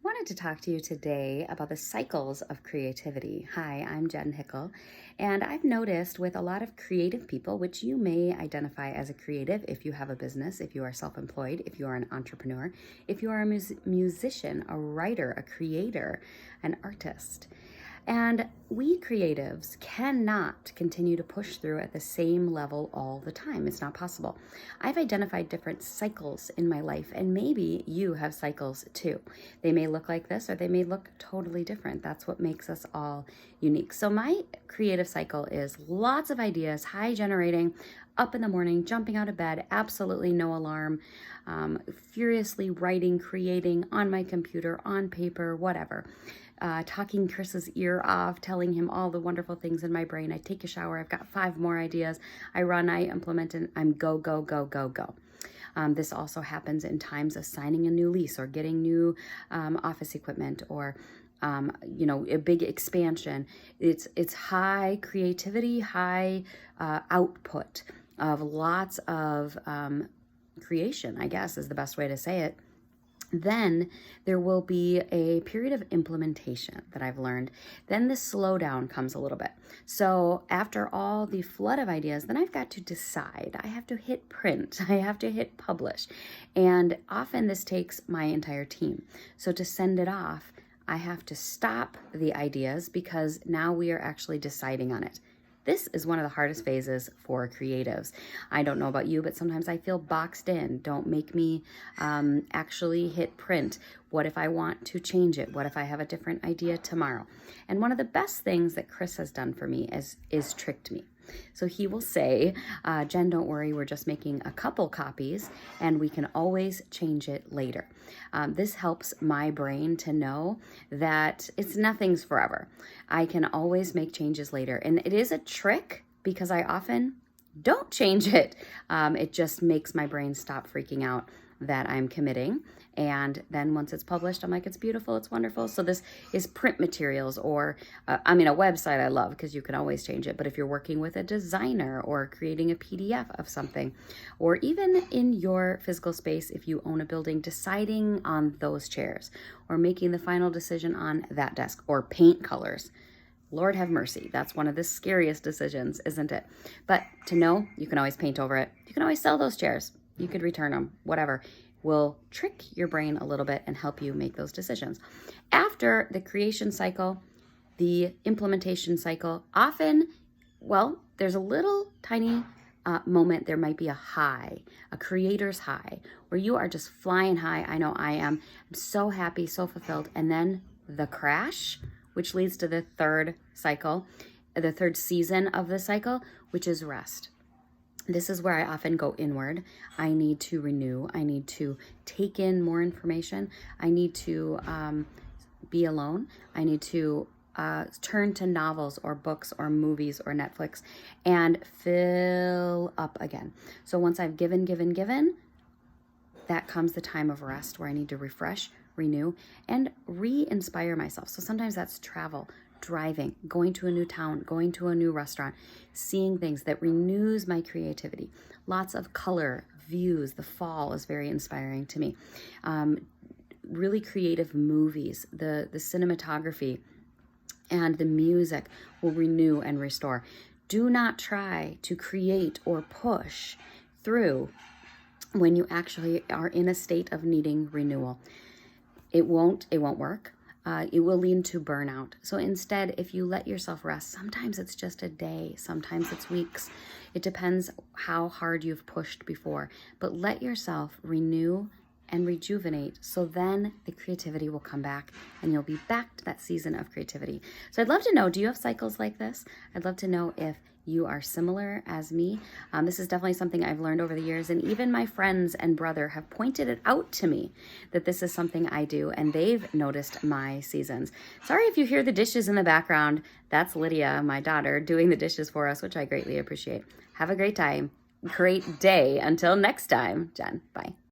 Wanted to talk to you today about the cycles of creativity. Hi, I'm Jen Hickel, and I've noticed with a lot of creative people, which you may identify as a creative if you have a business, if you are self-employed, if you are an entrepreneur, if you are a musician, a writer, a creator, an artist. And we creatives cannot continue to push through at the same level all the time. It's not possible. I've identified different cycles in my life, and maybe you have cycles too. They may look like this or they may look totally different. That's what makes us all unique. So my creative cycle is lots of ideas, high generating, up in the morning, jumping out of bed, absolutely no alarm, furiously writing, creating on my computer, on paper, whatever. Talking Chris's ear off, telling him all the wonderful things in my brain. I take a shower, I've got 5 more ideas. I run, I implement, and I'm go, go, go, go, go. This also happens in times of signing a new lease or getting new office equipment or a big expansion. It's high creativity, high output of lots of creation, I guess is the best way to say it. Then there will be a period of implementation that I've learned. Then the slowdown comes a little bit. So after all the flood of ideas, then I've got to decide. I have to hit print. I have to hit publish. And often this takes my entire team. So to send it off, I have to stop the ideas because now we are actually deciding on it. This is one of the hardest phases for creatives. I don't know about you, but sometimes I feel boxed in. Don't make me actually hit print. What if I want to change it? What if I have a different idea tomorrow? And one of the best things that Chris has done for me is tricked me. So he will say, Jen, don't worry, we're just making a couple copies and we can always change it later. This helps my brain to know that nothing's forever. I can always make changes later. And it is a trick because I often don't change it. It just makes my brain stop freaking out that I'm committing. And then once it's published, I'm like, it's beautiful, it's wonderful. So this is print materials or, a website I love because you can always change it. But if you're working with a designer or creating a PDF of something, or even in your physical space, if you own a building, deciding on those chairs or making the final decision on that desk or paint colors. Lord have mercy. That's one of the scariest decisions, isn't it? But to know you can always paint over it. You can always sell those chairs. You could return them, whatever. Will trick your brain a little bit and help you make those decisions. After the creation cycle, the implementation cycle, often, there's a little tiny moment. There might be a high, a creator's high, where you are just flying high. I know I am. I'm so happy, so fulfilled. And then the crash, which leads to the third cycle, the third season of the cycle, which is rest. This is where I often go inward. I need to renew. I need to take in more information. I need to be alone. I need to turn to novels or books or movies or Netflix and fill up again. So once I've given, that comes the time of rest where I need to refresh, renew, and re-inspire myself. So sometimes that's travel, driving, going to a new town, going to a new restaurant, seeing things that renews my creativity. Lots of color, views. The fall is very inspiring to me. Really creative movies, the cinematography and the music will renew and restore. Do not try to create or push through when you actually are in a state of needing renewal. It won't work. It will lead to burnout. So instead, if you let yourself rest, sometimes it's just a day, sometimes it's weeks. It depends how hard you've pushed before, but let yourself renew and rejuvenate. So then the creativity will come back and you'll be back to that season of creativity. So I'd love to know, do you have cycles like this? I'd love to know if you are similar as me. This is definitely something I've learned over the years, and even my friends and brother have pointed it out to me that this is something I do, and they've noticed my seasons. Sorry if you hear the dishes in the background. That's Lydia, my daughter, doing the dishes for us, which I greatly appreciate. Have a great day. Until next time, Jen. Bye.